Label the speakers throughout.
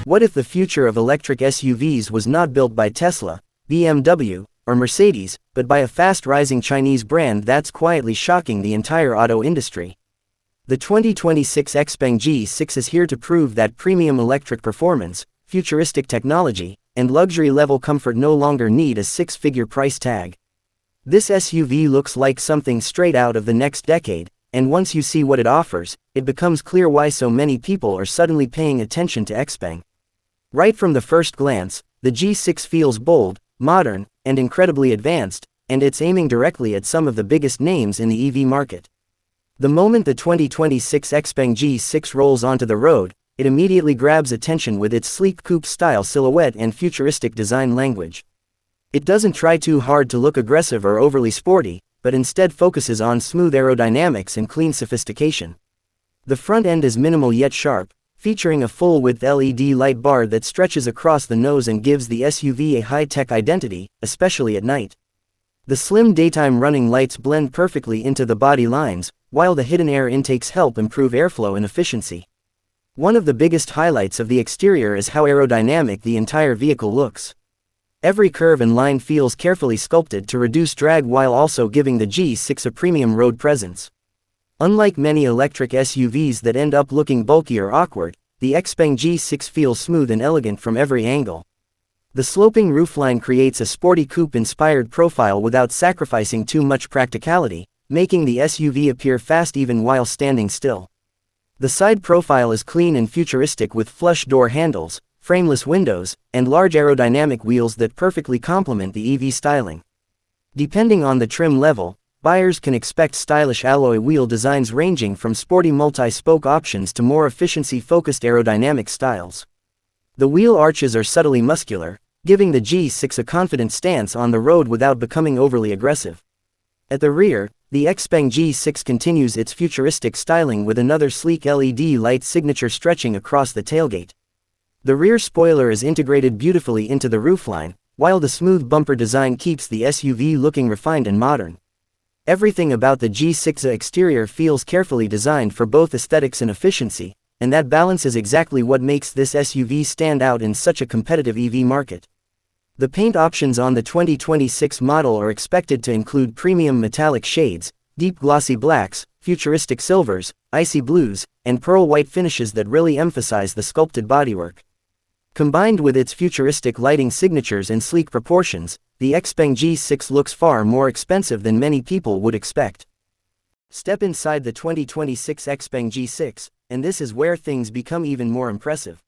Speaker 1: What if the future of electric SUVs was not built by Tesla, BMW, or Mercedes, but by a fast-rising Chinese brand that's quietly shocking the entire auto industry? The 2026 XPeng G6 is here to prove that premium electric performance, futuristic technology, and luxury-level comfort no longer need a six-figure price tag. This SUV looks like something straight out of the next decade, and once you see what it offers, it becomes clear why so many people are suddenly paying attention to XPeng. Right from the first glance, the G6 feels bold, modern, and incredibly advanced, and it's aiming directly at some of the biggest names in the EV market. The moment the 2026 XPeng G6 rolls onto the road, it immediately grabs attention with its sleek coupe-style silhouette and futuristic design language. It doesn't try too hard to look aggressive or overly sporty, but instead focuses on smooth aerodynamics and clean sophistication. The front end is minimal yet sharp, featuring a full-width LED light bar that stretches across the nose and gives the SUV a high-tech identity, especially at night. The slim daytime running lights blend perfectly into the body lines, while the hidden air intakes help improve airflow and efficiency. One of the biggest highlights of the exterior is how aerodynamic the entire vehicle looks. Every curve and line feels carefully sculpted to reduce drag while also giving the G6 a premium road presence. Unlike many electric SUVs that end up looking bulky or awkward, the XPeng G6 feels smooth and elegant from every angle. The sloping roofline creates a sporty coupe-inspired profile without sacrificing too much practicality, making the SUV appear fast even while standing still. The side profile is clean and futuristic with flush door handles, frameless windows, and large aerodynamic wheels that perfectly complement the EV styling. Depending on the trim level, buyers can expect stylish alloy wheel designs ranging from sporty multi-spoke options to more efficiency-focused aerodynamic styles. The wheel arches are subtly muscular, giving the G6 a confident stance on the road without becoming overly aggressive. At the rear, the XPeng G6 continues its futuristic styling with another sleek LED light signature stretching across the tailgate. The rear spoiler is integrated beautifully into the roofline, while the smooth bumper design keeps the SUV looking refined and modern. Everything about the G6's exterior feels carefully designed for both aesthetics and efficiency, and that balance is exactly what makes this SUV stand out in such a competitive EV market. The paint options on the 2026 model are expected to include premium metallic shades, deep glossy blacks, futuristic silvers, icy blues, and pearl white finishes that really emphasize the sculpted bodywork. Combined with its futuristic lighting signatures and sleek proportions, the XPeng G6 looks far more expensive than many people would expect. Step inside the 2026 XPeng G6, and this is where things become even more impressive.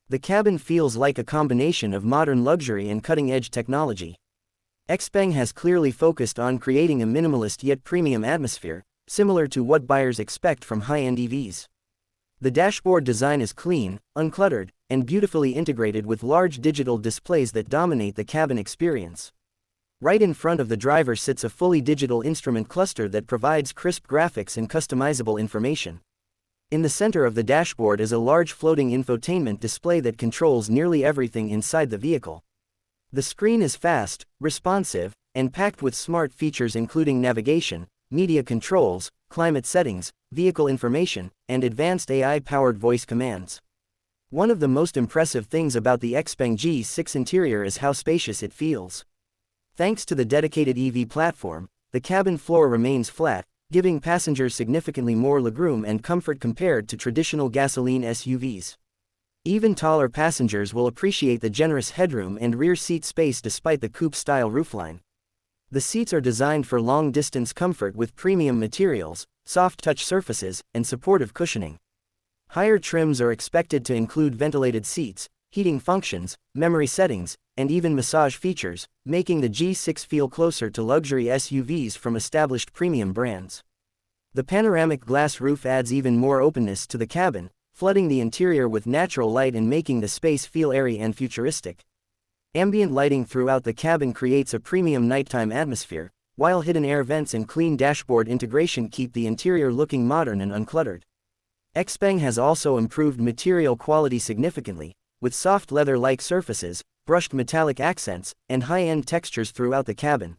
Speaker 1: The cabin feels like a combination of modern luxury and cutting-edge technology. XPeng has clearly focused on creating a minimalist yet premium atmosphere, similar to what buyers expect from high-end EVs. The dashboard design is clean, uncluttered, and beautifully integrated with large digital displays that dominate the cabin experience. Right in front of the driver sits a fully digital instrument cluster that provides crisp graphics and customizable information. In the center of the dashboard is a large floating infotainment display that controls nearly everything inside the vehicle. The screen is fast, responsive, and packed with smart features including navigation, media controls, climate settings, vehicle information, and advanced AI-powered voice commands. One of the most impressive things about the XPeng G6 interior is how spacious it feels. Thanks to the dedicated EV platform, the cabin floor remains flat, giving passengers significantly more legroom and comfort compared to traditional gasoline SUVs. Even taller passengers will appreciate the generous headroom and rear seat space despite the coupe-style roofline. The seats are designed for long-distance comfort with premium materials, soft touch surfaces, and supportive cushioning. Higher trims are expected to include ventilated seats, heating functions, memory settings, and even massage features, making the G6 feel closer to luxury SUVs from established premium brands. The panoramic glass roof adds even more openness to the cabin, flooding the interior with natural light and making the space feel airy and futuristic. Ambient lighting throughout the cabin creates a premium nighttime atmosphere, while hidden air vents and clean dashboard integration keep the interior looking modern and uncluttered. XPeng has also improved material quality significantly, with soft leather-like surfaces, brushed metallic accents, and high-end textures throughout the cabin.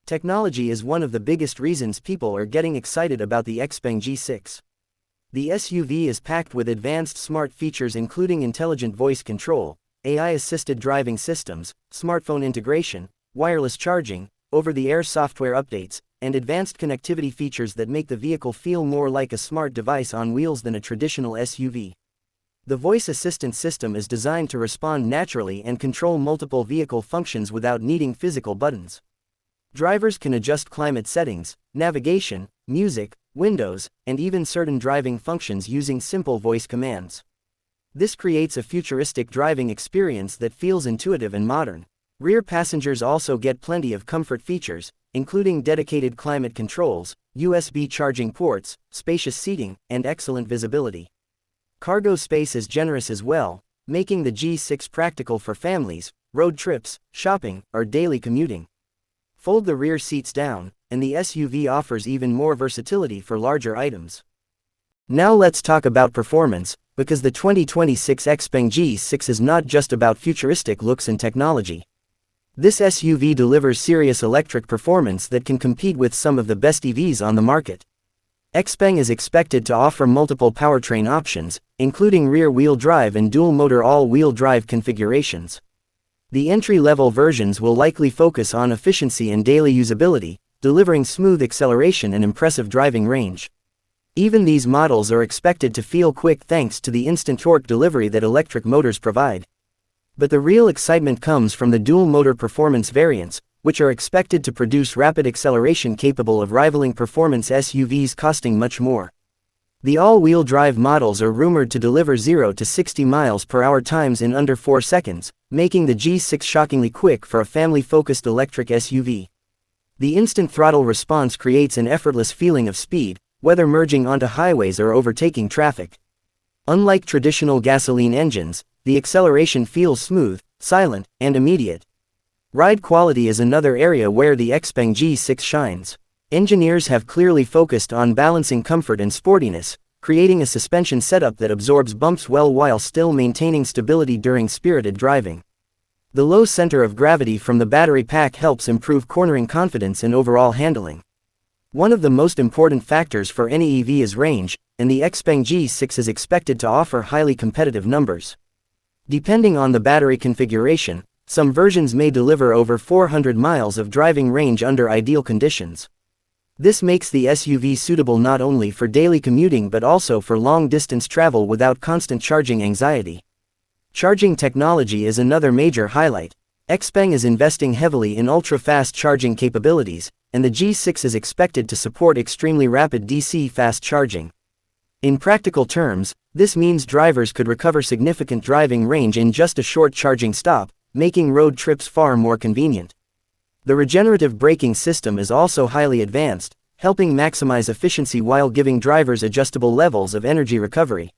Speaker 1: Technology is one of the biggest reasons people are getting excited about the XPeng G6. The SUV is packed with advanced smart features including intelligent voice control, AI-assisted driving systems, smartphone integration, wireless charging, over-the-air software updates, and advanced connectivity features that make the vehicle feel more like a smart device on wheels than a traditional SUV. The voice assistant system is designed to respond naturally and control multiple vehicle functions without needing physical buttons. Drivers can adjust climate settings, navigation, music, windows, and even certain driving functions using simple voice commands. This creates a futuristic driving experience that feels intuitive and modern. Rear passengers also get plenty of comfort features, including dedicated climate controls, USB charging ports, spacious seating, and excellent visibility. Cargo space is generous as well, making the G6 practical for families, road trips, shopping, or daily commuting. Fold the rear seats down, and the SUV offers even more versatility for larger items. Now let's talk about performance, because the 2026 XPeng G6 is not just about futuristic looks and technology. This SUV delivers serious electric performance that can compete with some of the best EVs on the market. XPeng is expected to offer multiple powertrain options, including rear-wheel drive and dual-motor all-wheel drive configurations. The entry-level versions will likely focus on efficiency and daily usability, delivering smooth acceleration and impressive driving range. Even these models are expected to feel quick thanks to the instant torque delivery that electric motors provide. But the real excitement comes from the dual-motor performance variants, which are expected to produce rapid acceleration capable of rivaling performance SUVs costing much more. The all-wheel drive models are rumored to deliver 0 to 60 miles per hour times in under 4 seconds, making the G6 shockingly quick for a family-focused electric SUV. The instant throttle response creates an effortless feeling of speed, whether merging onto highways or overtaking traffic. Unlike traditional gasoline engines, the acceleration feels smooth, silent, and immediate. Ride quality is another area where the XPeng G6 shines. Engineers have clearly focused on balancing comfort and sportiness, creating a suspension setup that absorbs bumps well while still maintaining stability during spirited driving. The low center of gravity from the battery pack helps improve cornering confidence and overall handling. One of the most important factors for any EV is range, and the XPeng G6 is expected to offer highly competitive numbers. Depending on the battery configuration, some versions may deliver over 400 miles of driving range under ideal conditions. This makes the SUV suitable not only for daily commuting but also for long-distance travel without constant charging anxiety. Charging technology is another major highlight. XPeng is investing heavily in ultra-fast charging capabilities, and the G6 is expected to support extremely rapid DC fast charging. In practical terms, this means drivers could recover significant driving range in just a short charging stop, making road trips far more convenient. The regenerative braking system is also highly advanced, helping maximize efficiency while giving drivers adjustable levels of energy recovery.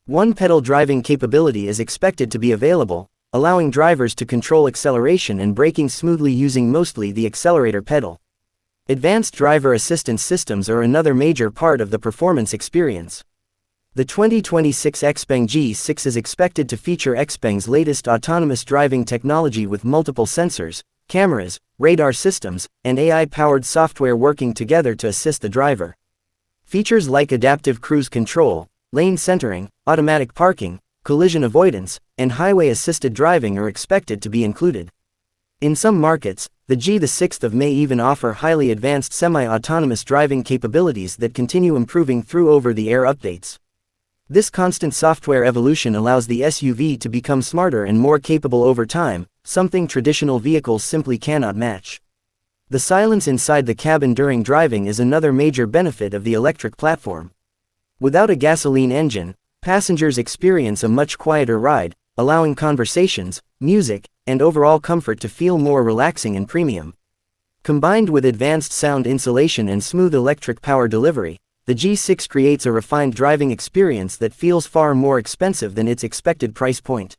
Speaker 1: One-pedal driving capability is expected to be available, allowing drivers to control acceleration and braking smoothly using mostly the accelerator pedal. Advanced driver assistance systems are another major part of the performance experience. The 2026 XPeng G6 is expected to feature XPeng's latest autonomous driving technology with multiple sensors, cameras, radar systems, and AI-powered software working together to assist the driver. Features like adaptive cruise control, lane centering, automatic parking, collision avoidance, and highway-assisted driving are expected to be included. In some markets, the G6 may even offer highly advanced semi-autonomous driving capabilities that continue improving through over-the-air updates. This constant software evolution allows the SUV to become smarter and more capable over time, something traditional vehicles simply cannot match. The silence inside the cabin during driving is another major benefit of the electric platform. Without a gasoline engine, passengers experience a much quieter ride, allowing conversations, music, and overall comfort to feel more relaxing and premium. Combined with advanced sound insulation and smooth electric power delivery, the G6 creates a refined driving experience that feels far more expensive than its expected price point.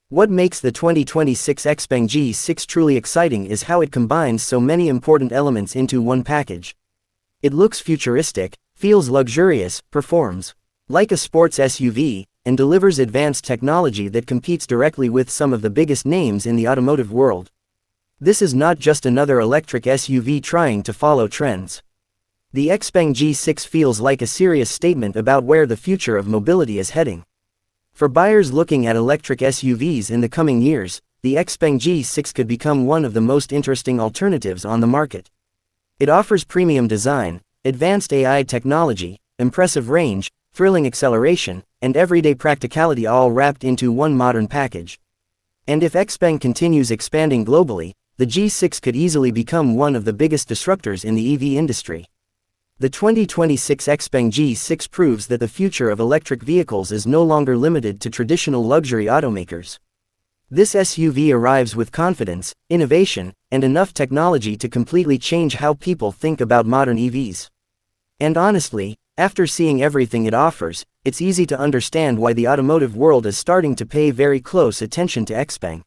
Speaker 1: What makes the 2026 XPeng G6 truly exciting is how it combines so many important elements into one package. It looks futuristic, feels luxurious, performs like a sports SUV, and delivers advanced technology that competes directly with some of the biggest names in the automotive world. This is not just another electric SUV trying to follow trends. The XPeng G6 feels like a serious statement about where the future of mobility is heading. For buyers looking at electric SUVs in the coming years, the XPeng G6 could become one of the most interesting alternatives on the market. It offers premium design, advanced AI technology, impressive range, thrilling acceleration, and everyday practicality all wrapped into one modern package. And if XPeng continues expanding globally, the G6 could easily become one of the biggest disruptors in the EV industry. The 2026 XPeng G6 proves that the future of electric vehicles is no longer limited to traditional luxury automakers. This SUV arrives with confidence, innovation, and enough technology to completely change how people think about modern EVs. And honestly, after seeing everything it offers, it's easy to understand why the automotive world is starting to pay very close attention to XPeng.